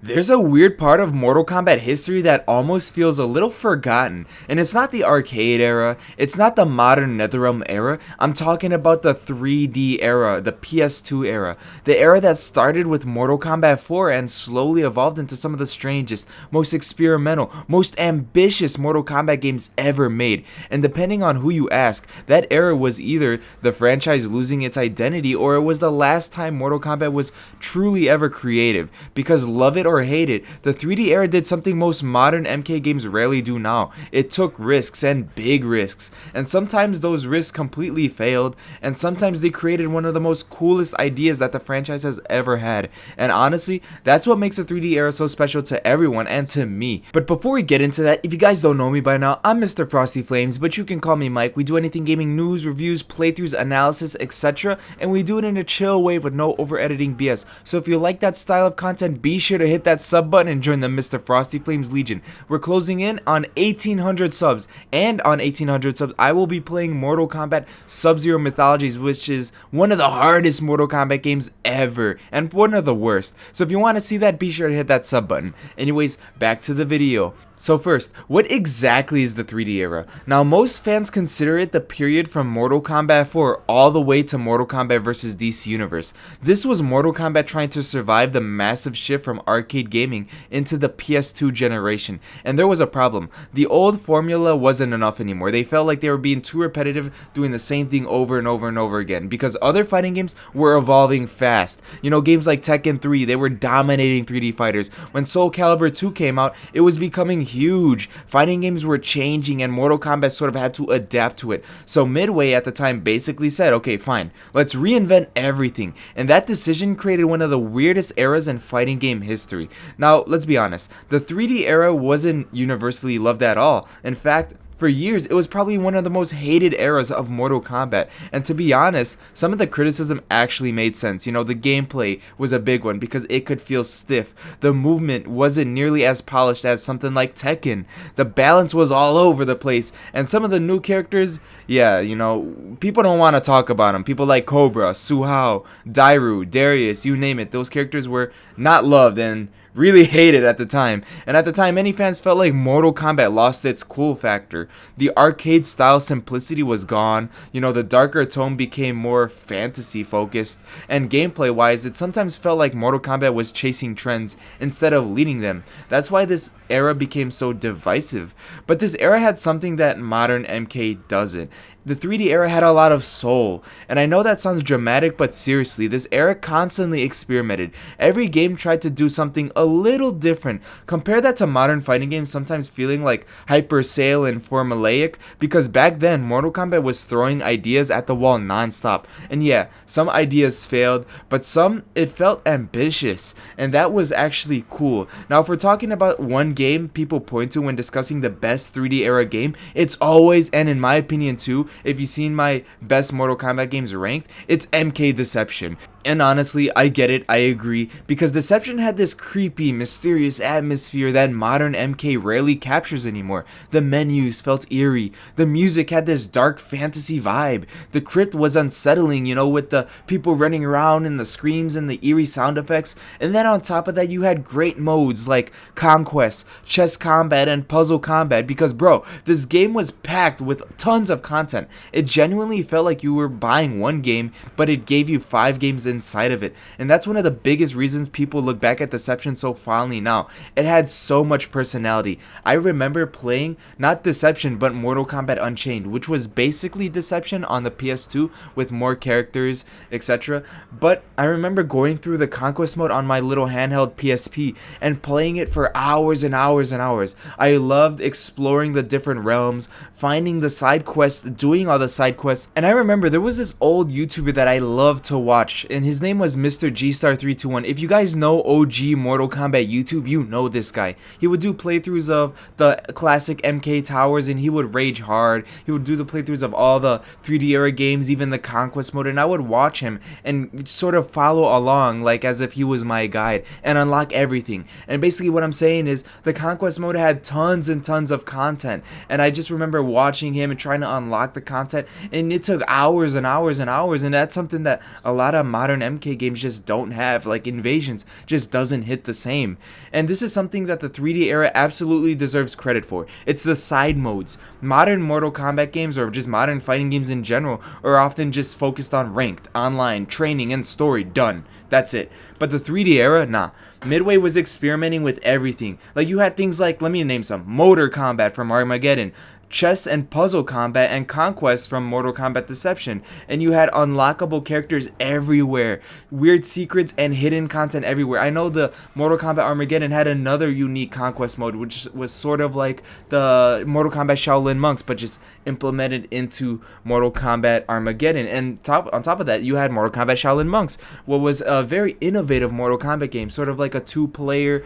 There's a weird part of Mortal Kombat history that almost feels a little forgotten, and it's not the arcade era, it's not the modern NetherRealm era, I'm talking about the 3D era, the PS2 era, the era that started with Mortal Kombat 4 and slowly evolved into some of the strangest, most experimental, most ambitious Mortal Kombat games ever made, and depending on who you ask, that era was either the franchise losing its identity or it was the last time Mortal Kombat was truly ever creative, because love it or hate it, the 3D era did something most modern MK games rarely do now. It took risks, and big risks, and sometimes those risks completely failed, and sometimes they created one of the most coolest ideas that the franchise has ever had. And honestly, that's what makes the 3D era so special to everyone and to me. But before we get into that, if you guys don't know me by now, I'm Mr. Frosty Flames, but you can call me Mike. We do anything gaming news, reviews, playthroughs, analysis, etc., and we do it in a chill way with no over editing BS. So if you like that style of content, be sure to hit that sub button and join the Mr. Frosty Flames Legion. We're closing in on 1800 subs, and on 1800 subs I will be playing Mortal Kombat Sub-Zero Mythologies, which is one of the hardest Mortal Kombat games ever and one of the worst. So if you want to see that, be sure to hit that sub button. Anyways, back to the video. So first, what exactly is the 3D era? Now, most fans consider it the period from Mortal Kombat 4 all the way to Mortal Kombat vs. DC Universe. This was Mortal Kombat trying to survive the massive shift from arcade gaming into the PS2 generation. And there was a problem. The old formula wasn't enough anymore. They felt like they were being too repetitive, doing the same thing over and over and over again, because other fighting games were evolving fast. You know, games like Tekken 3, they were dominating 3D fighters. When Soul Calibur 2 came out, it was becoming huge. Fighting games were changing and Mortal Kombat sort of had to adapt to it. So Midway at the time basically said, okay, fine, let's reinvent everything. And that decision created one of the weirdest eras in fighting game history. Now, let's be honest, the 3D era wasn't universally loved at all. In fact, for years, it was probably one of the most hated eras of Mortal Kombat, and to be honest, some of the criticism actually made sense. You know, the gameplay was a big one because it could feel stiff. The movement wasn't nearly as polished as something like Tekken. The balance was all over the place, and some of the new characters, yeah, you know, people don't want to talk about them. People like Cobra, Suhao, Dairu, Darius, you name it. Those characters were not loved and really hated at the time, and at the time many fans felt like Mortal Kombat lost its cool factor. The arcade style simplicity was gone, you know, the darker tone became more fantasy focused, and gameplay wise it sometimes felt like Mortal Kombat was chasing trends instead of leading them. That's why this era became so divisive. But this era had something that modern MK doesn't. The 3D era had a lot of soul, and I know that sounds dramatic, but seriously, this era constantly experimented. Every game tried to do something a little different. Compare that to modern fighting games sometimes feeling like Hyper Saiyan and formulaic, because back then Mortal Kombat was throwing ideas at the wall non-stop. And yeah, some ideas failed, but some it felt ambitious, and that was actually cool. Now, if we're talking about one game people point to when discussing the best 3D era game, it's always, and in my opinion too, if you've seen my best Mortal Kombat games ranked, it's MK Deception. And honestly, I get it, I agree, because Deception had this creepy, mysterious atmosphere that modern MK rarely captures anymore. The menus felt eerie, the music had this dark fantasy vibe, the crypt was unsettling, you know, with the people running around and the screams and the eerie sound effects, and then on top of that you had great modes like Conquest, Chess Combat, and Puzzle Combat, because bro, this game was packed with tons of content. It genuinely felt like you were buying one game, but it gave you 5 games inside of it, and that's one of the biggest reasons people look back at Deception so fondly now. It had so much personality. I remember playing not Deception but Mortal Kombat Unchained, which was basically Deception on the PS2 with more characters, etc. But I remember going through the Conquest mode on my little handheld PSP and playing it for hours and hours and hours. I loved exploring the different realms, finding the side quests, doing all the side quests, and I remember there was this old YouTuber that I loved to watch, and his name was Mr. G-Star321. If you guys know OG Mortal Kombat YouTube, you know this guy. He would do playthroughs of the classic MK Towers, and he would rage hard. He would do the playthroughs of all the 3D era games, even the Conquest mode, and I would watch him and sort of follow along like as if he was my guide and unlock everything. And basically what I'm saying is the Conquest mode had tons and tons of content, and I just remember watching him and trying to unlock the content, and it took hours and hours and hours, and that's something that a lot of modern modern MK games just don't have. Like Invasions just doesn't hit the same. And this is something that the 3D era absolutely deserves credit for. It's the side modes. Modern Mortal Kombat games, or just modern fighting games in general, are often just focused on ranked, online, training, and story. Done. That's it. But the 3D era, nah. Midway was experimenting with everything. Like you had things like, let me name some, Motor Combat from Armageddon, chess and puzzle combat and conquest from Mortal Kombat Deception, and you had unlockable characters everywhere, weird secrets and hidden content everywhere. I know the Mortal Kombat Armageddon had another unique conquest mode, which was sort of like the Mortal Kombat Shaolin Monks, but just implemented into Mortal Kombat Armageddon. And on top of that, you had Mortal Kombat Shaolin Monks, what was a very innovative Mortal Kombat game, sort of like a two-player,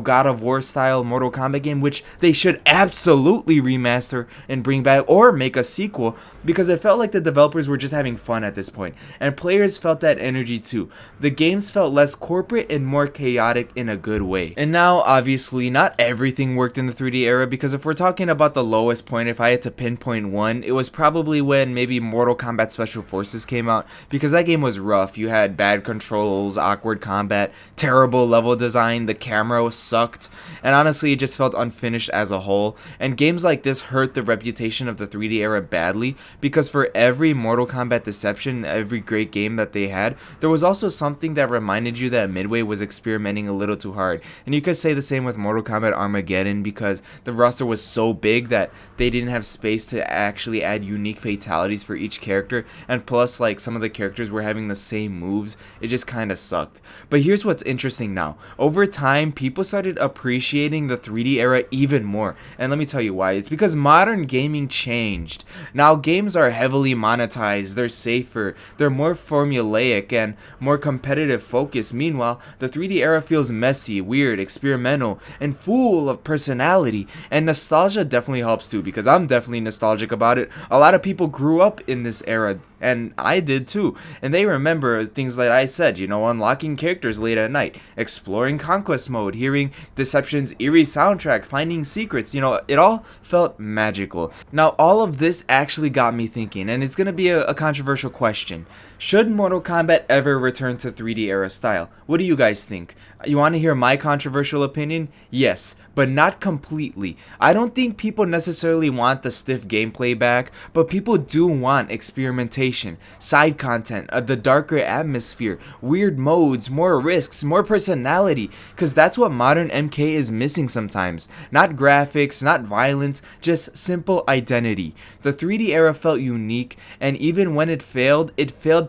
God of War style Mortal Kombat game, which they should absolutely remaster and bring back or make a sequel, because it felt like the developers were just having fun at this point, and players felt that energy too. The games felt less corporate and more chaotic in a good way. And now, obviously, not everything worked in the 3D era, because if we're talking about the lowest point, if I had to pinpoint one, it was probably when maybe Mortal Kombat Special Forces came out, because that game was rough. You had bad controls, awkward combat, terrible level design, the camera sucked, and honestly, it just felt unfinished as a whole. And games like this hurt the reputation of the 3D era badly, because for every Mortal Kombat Deception, every great game that they had, there was also something that reminded you that Midway was experimenting a little too hard. And you could say the same with Mortal Kombat Armageddon, because the roster was so big that they didn't have space to actually add unique fatalities for each character, and plus like some of the characters were having the same moves. It just kind of sucked. But here's what's interesting now. Over time, people started appreciating the 3D era even more, and let me tell you why. It's because modern gaming changed. Now games are heavily monetized, they're safer, they're more formulaic and more competitive focused. Meanwhile, the 3D era feels messy, weird, experimental, and full of personality. And nostalgia definitely helps too, because I'm definitely nostalgic about it. A lot of people grew up in this era, and I did too, and they remember things like I said, unlocking characters late at night, exploring conquest mode, hearing Deception's eerie soundtrack, finding secrets. It all felt magical. Now all of this actually got me thinking, and it's gonna be a controversial question. Should Mortal Kombat ever return to 3D era style? What do you guys think? You want to hear my controversial opinion? Yes, but not completely. I don't think people necessarily want the stiff gameplay back, but people do want experimentation, side content, the darker atmosphere, weird modes, more risks, more personality, because that's what modern MK is missing sometimes. Not graphics, not violence, just simple identity. The 3D era felt unique, and even when it failed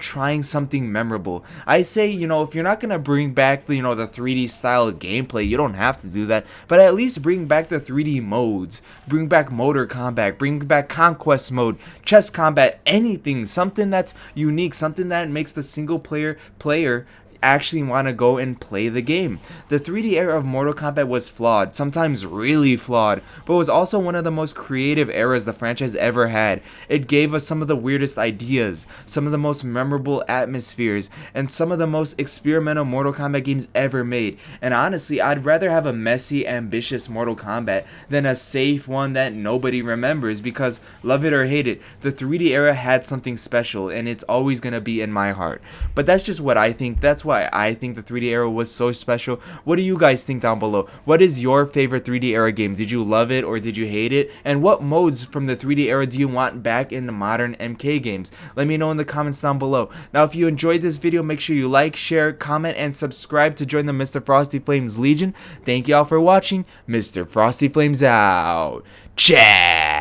trying something memorable. I say, if you're not gonna bring back the 3D style gameplay, you don't have to do that, but at least bring back the 3D modes, bring back Motor Combat, bring back Conquest mode, chess combat, anything, something that's unique, something that makes the single player actually want to go and play the game. The 3D era of Mortal Kombat was flawed, sometimes really flawed, but was also one of the most creative eras the franchise ever had. It gave us some of the weirdest ideas, some of the most memorable atmospheres, and some of the most experimental Mortal Kombat games ever made. And honestly, I'd rather have a messy, ambitious Mortal Kombat than a safe one that nobody remembers, because love it or hate it, the 3D era had something special, and it's always gonna be in my heart. But that's just what I think. That's why I think the 3D era was so special. What do you guys think down below? What is your favorite 3D era game? Did you love it or did you hate it? And what modes from the 3D era do you want back in the modern MK games? Let me know in the comments down below. Now, if you enjoyed this video, make sure you like, share, comment, and subscribe to join the Mr. Frosty Flames Legion. Thank y'all for watching. Mr. Frosty Flames out. Ciao.